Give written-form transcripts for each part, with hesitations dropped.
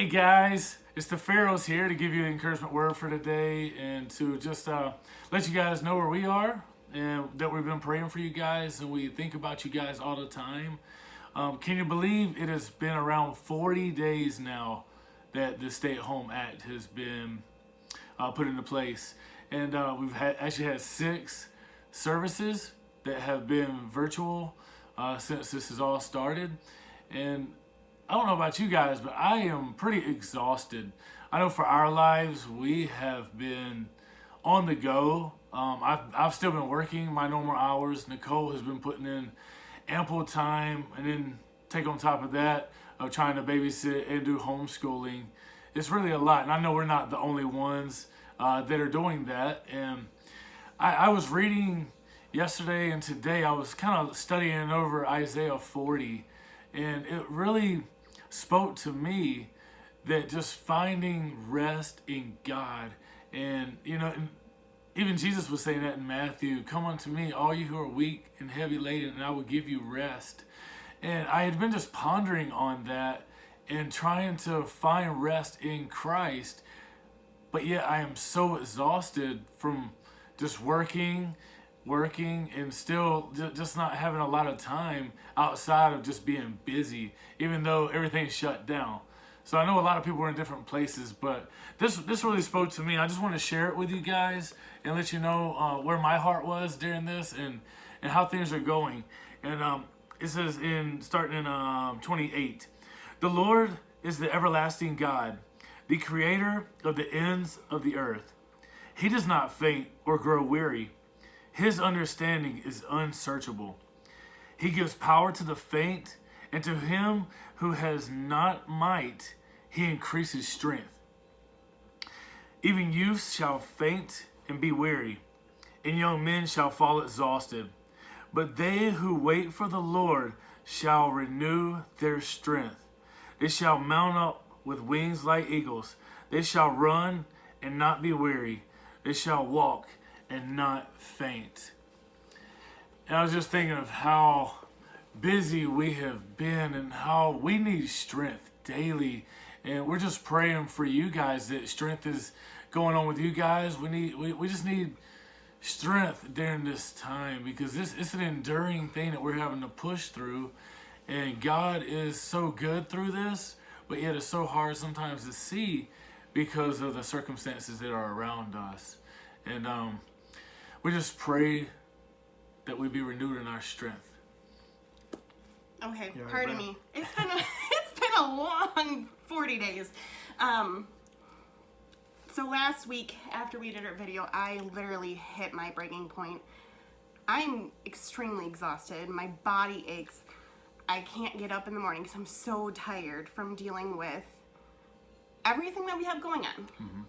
Hey guys, it's the Ferrells here to give you an encouragement word for today and to just let you guys know where we are and that we've been praying for you guys and we think about you guys all the time. Can you believe it has been around 40 days now that the stay-at-home act has been put into place? And we've actually had 6 services that have been virtual since this has all started. And I don't know about you guys, but I am pretty exhausted. I know for our lives, we have been on the go. I've still been working my normal hours. Nicole has been putting in ample time, and then take on top of that of trying to babysit and do homeschooling. It's really a lot, and I know we're not the only ones that are doing that. And I was reading yesterday and today, I was kind of studying over Isaiha 40, and it really spoke to me that just finding rest in God. And even Jesus was saying that in Matthew, "Come unto me, all you who are weak and heavy laden, and I will give you rest." And I had been just pondering on that and trying to find rest in Christ, but yet I am so exhausted from just working and still just not having a lot of time outside of just being busy, even though everything's shut down. So I know a lot of people are in different places, but this really spoke to me. I just want to share it with you guys and let you know where my heart was during this and how things are going. And it says starting in 28, "The Lord is the everlasting God, the creator of the ends of the earth. He does not faint or grow weary. His understanding is unsearchable. He gives power to the faint, and to him who has not might, he increases strength. Even youths shall faint and be weary, and young men shall fall exhausted. But they who wait for the Lord shall renew their strength. They shall mount up with wings like eagles. They shall run and not be weary. They shall walk and not faint." And I was just thinking of how busy we have been and how we need strength daily. And we're just praying for you guys that strength is going on with you guys. We just need strength during this time, because it's an enduring thing that we're having to push through. And God is so good through this, but yet it's so hard sometimes to see because of the circumstances that are around us. And we just pray that we be renewed in our strength. Okay, right, pardon Brad? me. It's been a long 40 days. So last week after we did our video, I literally hit my breaking point. I'm extremely exhausted. My body aches. I can't get up in the morning because I'm so tired from dealing with everything that we have going on. Mm-hmm.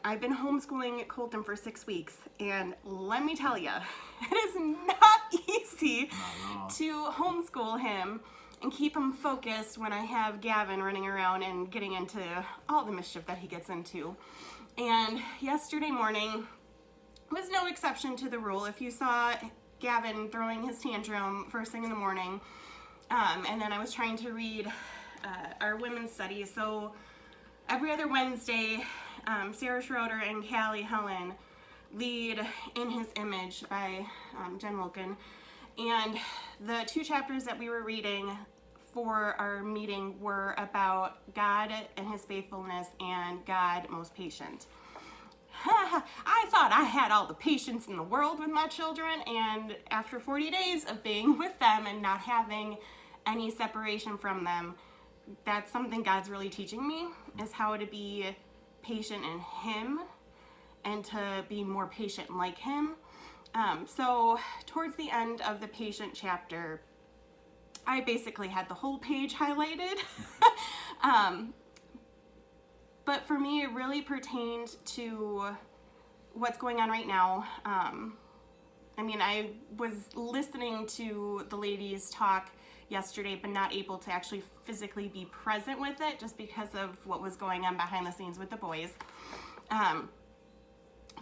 I've been homeschooling Colton for 6 weeks, and let me tell you, it is not easy to homeschool him and keep him focused when I have Gavin running around and getting into all the mischief that he gets into. And yesterday morning was no exception to the rule. If you saw Gavin throwing his tantrum first thing in the morning, and then I was trying to read our women's study. So every other Wednesday, Sarah Schroeder and Callie Helen lead In His Image by Jen Wilkin. And the 2 chapters that we were reading for our meeting were about God and His faithfulness and God most patient. I thought I had all the patience in the world with my children, and after 40 days of being with them and not having any separation from them, that's something God's really teaching me, is how to be patient in Him and to be more patient like Him. So towards the end of the patient chapter, I basically had the whole page highlighted. But for me, it really pertained to what's going on right now. I was listening to the ladies talk yesterday, but not able to actually physically be present with it just because of what was going on behind the scenes with the boys.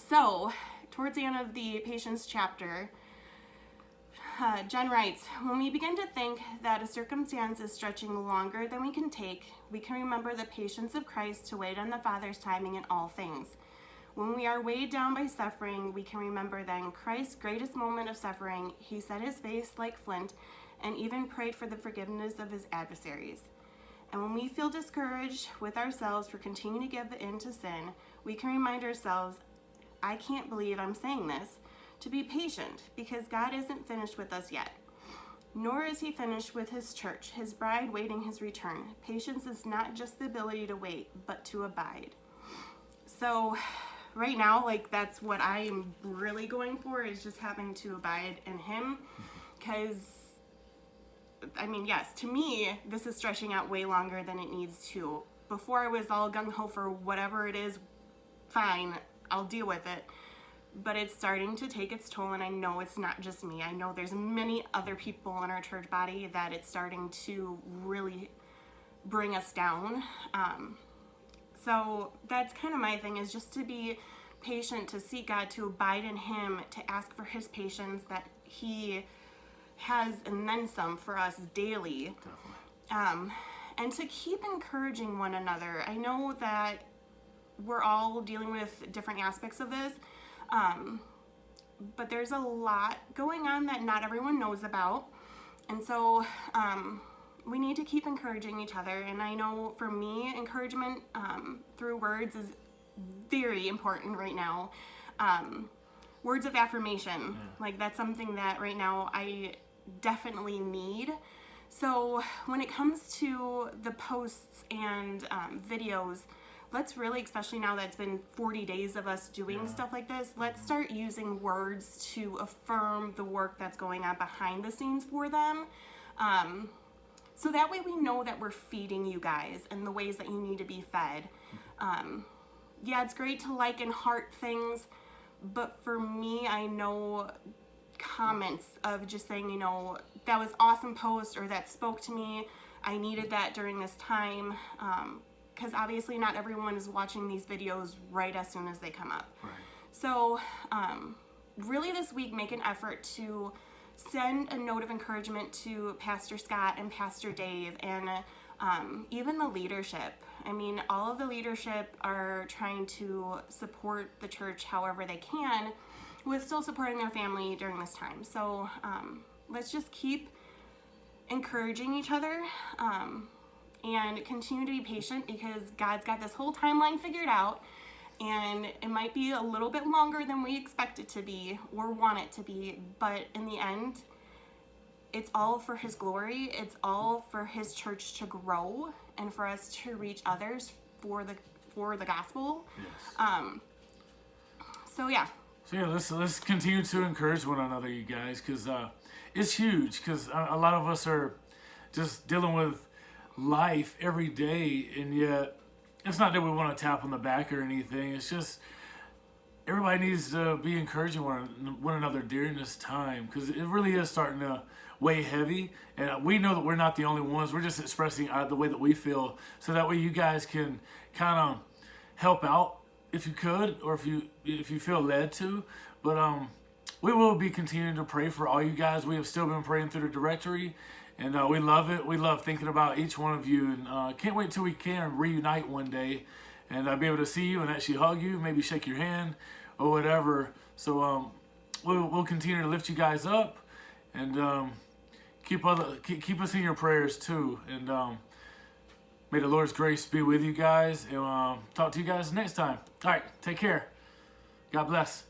So towards the end of the patient's chapter, Jen writes, when we begin to think that a circumstance is stretching longer than we can take, we can remember the patience of Christ to wait on the Father's timing in all things. When we are weighed down by suffering, we can remember that in Christ's greatest moment of suffering, he set his face like flint and even prayed for the forgiveness of his adversaries. And when we feel discouraged with ourselves for continuing to give in to sin, we can remind ourselves, I can't believe I'm saying this, to be patient, because God isn't finished with us yet. Nor is he finished with his church, his bride waiting his return. Patience is not just the ability to wait, but to abide. So right now, like, that's what I'm really going for, is just having to abide in him. Because, I mean, yes, to me, this is stretching out way longer than it needs to. Before I was all gung-ho for whatever it is, fine, I'll deal with it. But it's starting to take its toll, and I know it's not just me. I know there's many other people in our church body that it's starting to really bring us down. So that's kind of my thing, is just to be patient, to seek God, to abide in him, to ask for his patience that he has and then some for us daily. And to keep encouraging one another. I know that we're all dealing with different aspects of this. But there's a lot going on that not everyone knows about. And so we need to keep encouraging each other. And I know for me, encouragement through words is very important right now. Words of affirmation, like that's something that right now I definitely need. So when it comes to the posts and videos, let's really, especially now that it's been 40 days of us doing stuff like this, let's start using words to affirm the work that's going on behind the scenes for them. So that way we know that we're feeding you guys in the ways that you need to be fed. Yeah, it's great to like and heart things, but for me, I know comments of just saying, you know, that was awesome post, or that spoke to me, I needed that during this time. Because obviously not everyone is watching these videos right as soon as they come up. Right. So really this week, make an effort to send a note of encouragement to Pastor Scott and Pastor Dave, and even the leadership. I mean, all of the leadership are trying to support the church however they can, with still supporting their family during this time. So let's just keep encouraging each other. And continue to be patient, because God's got this whole timeline figured out, and it might be a little bit longer than we expect it to be or want it to be, but in the end, it's all for his glory. It's all for his church to grow and for us to reach others for the gospel. Yes. So yeah, let's continue to encourage one another, you guys, because it's huge, because a lot of us are just dealing with life every day, and yet it's not that we want to tap on the back or anything. It's just everybody needs to be encouraging one another during this time, because it really is starting to weigh heavy, and we know that we're not the only ones. We're just expressing the way that we feel, so that way you guys can kind of help out if you could, or if you feel led to. But we will be continuing to pray for all you guys. We have still been praying through the directory. And we love it. We love thinking about each one of you. And can't wait till we can reunite one day and be able to see you and actually hug you, maybe shake your hand or whatever. So we'll continue to lift you guys up, and keep us in your prayers too. And may the Lord's grace be with you guys. And talk to you guys next time. All right, take care. God bless.